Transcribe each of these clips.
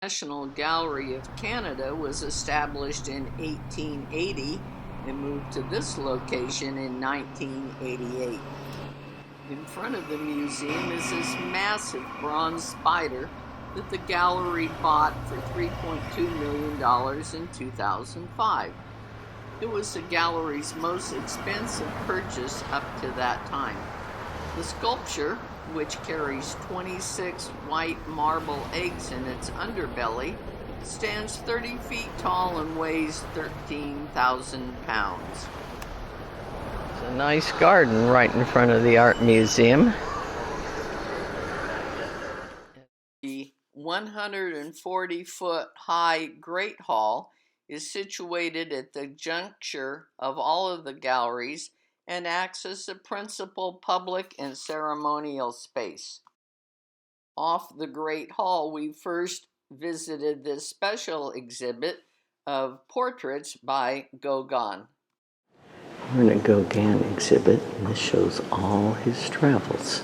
National Gallery of Canada was established in 1880 and moved to this location in 1988. In front of the museum is this massive bronze spider that the gallery bought for $3.2 million in 2005. It was the gallery's most expensive purchase up to that time. The sculpture, which carries 26 white marble eggs in its underbelly, stands 30 feet tall and weighs 13,000 pounds. It's a nice garden right in front of the art museum. The 140-foot high Great Hall is situated at the juncture of all of the galleries and acts as the principal public and ceremonial space. Off the Great Hall, we first visited this special exhibit of portraits by Gauguin. We're in a Gauguin exhibit, and this shows all his travels.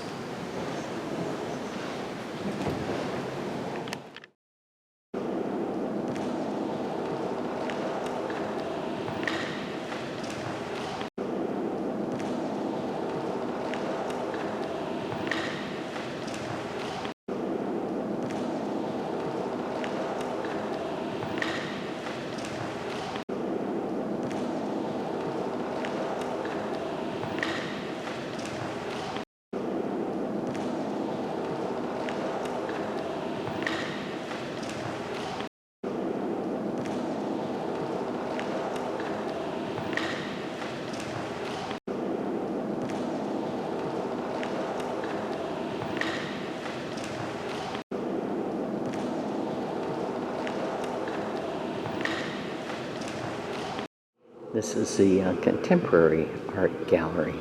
This is the contemporary art gallery.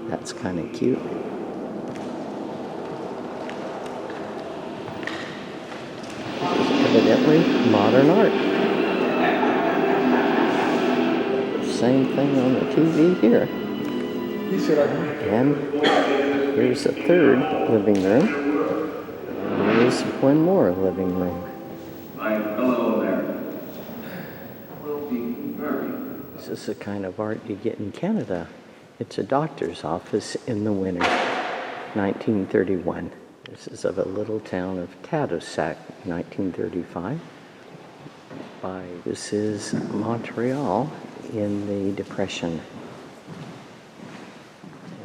That's kind of cute. Evidently modern art. Same thing on the TV here. And here's a third living room. And here's one more living room. Hello there. This is the kind of art you get in Canada. It's a doctor's office in the winter, 1931. This is of a little town of Tadoussac, 1935. This is Montreal in the Depression.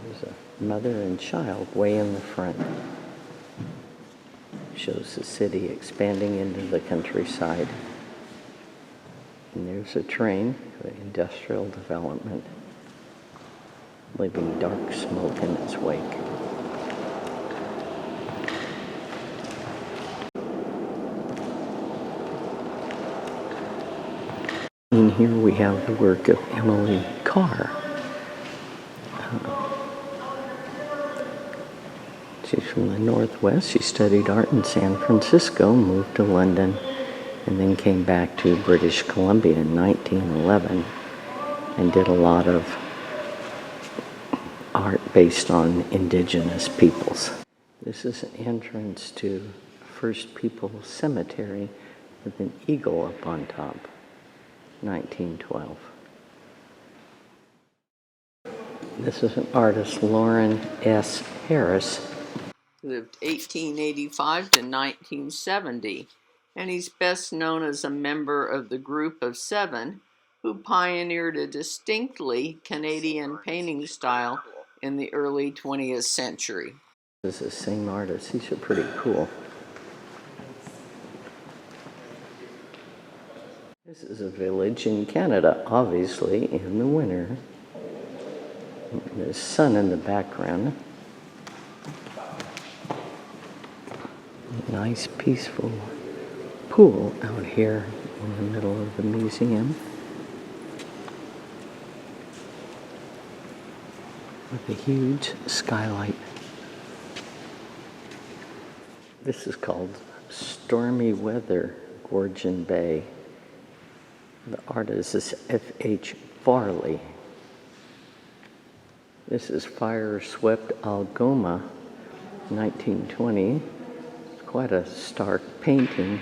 There's a mother and child way in the front. Shows the city expanding into the countryside. And there's a train for industrial development, leaving dark smoke in its wake. In here we have the work of Emily Carr. She's from the Northwest. She studied art in San Francisco, moved to London, and then came back to British Columbia in 1911 and did a lot of art based on indigenous peoples. This is an entrance to First Peoples Cemetery with an eagle up on top, 1912. This is an artist, Lauren S. Harris. Lived 1885 to 1970. And he's best known as a member of the Group of Seven, who pioneered a distinctly Canadian painting style in the early 20th century. This is the same artist. These are pretty cool. This is a village in Canada, obviously in the winter. There's sun in the background. Nice, peaceful pool out here in the middle of the museum with a huge skylight. This is called Stormy Weather, Gorgon Bay. The artist is F.H. Farley. This is Fire Swept Algoma, 1920. quite a stark painting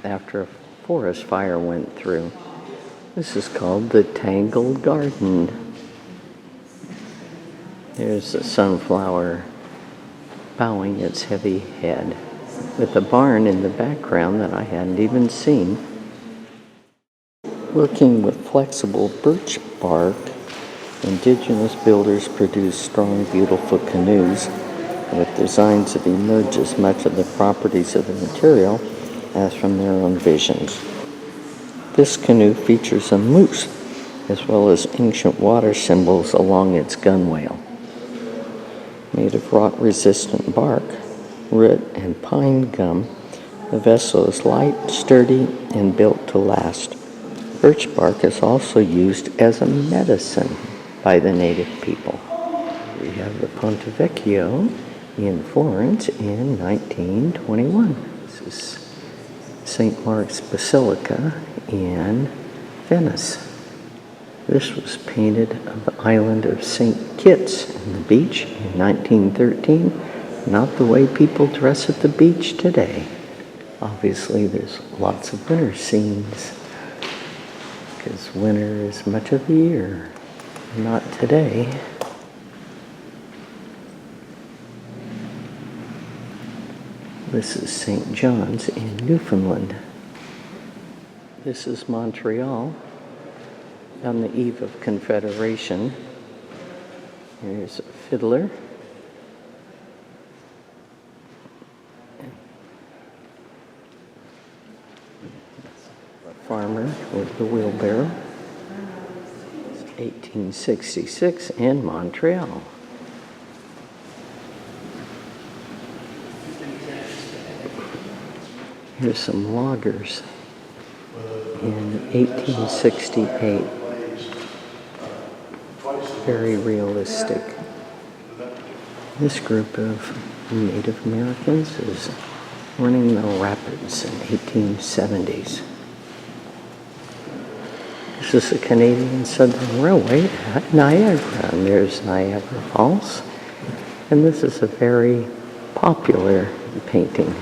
after a forest fire went through. This is called the Tangled Garden. There's a sunflower bowing its heavy head, with a barn in the background that I hadn't even seen. Working with flexible birch bark, indigenous builders produce strong, beautiful canoes with designs that emerge as much of the properties of the material as from their own visions. This canoe features a moose, as well as ancient water symbols along its gunwale. Made of rot-resistant bark, root, and pine gum, the vessel is light, sturdy, and built to last. Birch bark is also used as a medicine by the native people. We have the Ponte Vecchio in Florence in 1921. This is St. Mark's Basilica in Venice. This was painted on the island of St. Kitts on the beach in 1913, not the way people dress at the beach today. Obviously, there's lots of winter scenes, because winter is much of the year, not today. This is St. John's in Newfoundland. This is Montreal on the eve of Confederation. Here's a fiddler. A farmer with the wheelbarrow. It's 1866 in Montreal. Here's some loggers in 1868. Very realistic. This group of Native Americans is running the rapids in 1870s. This is the Canadian Southern Railway at Niagara, and there's Niagara Falls. And this is a very popular painting.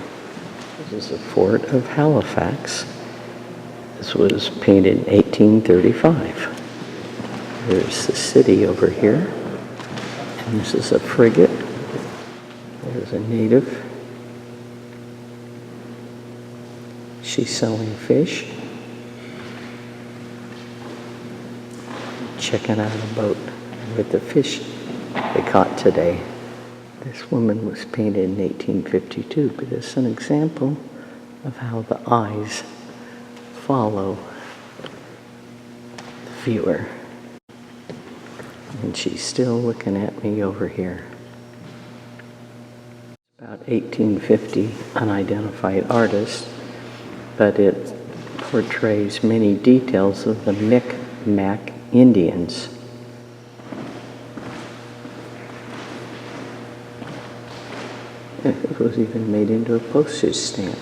This is the Fort of Halifax. This was painted in 1835. There's the city over here. And this is a frigate. There's a native. She's selling fish. Checking out a boat with the fish they caught today. This woman was painted in 1852, but it's an example of how the eyes follow the viewer. And she's still looking at me over here. About 1850, unidentified artist, but it portrays many details of the Micmac Indians. It was even made into a postage stamp.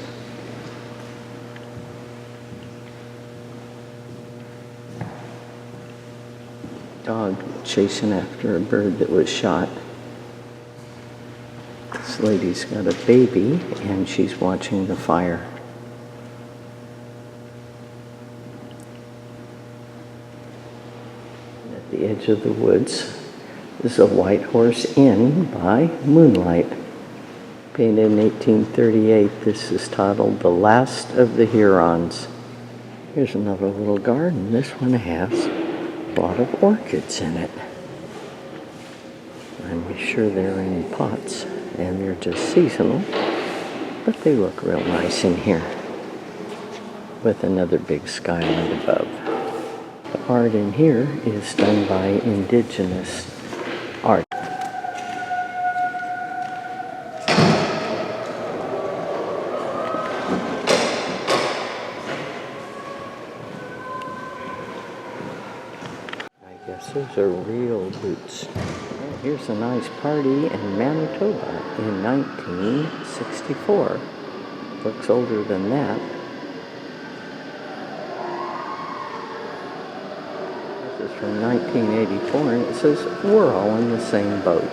Dog chasing after a bird that was shot. This lady's got a baby and she's watching the fire. At the edge of the woods is a White Horse Inn by moonlight. Painted in 1838, this is titled The Last of the Hurons. Here's another little garden. This one has a lot of orchids in it. I'm sure they're in pots and they're just seasonal, but they look real nice in here with another big skylight above. The art in here is done by indigenous art. Those are real boots. And here's a nice party in Manitoba in 1964. Looks older than that. This is from 1984, and it says we're all in the same boat.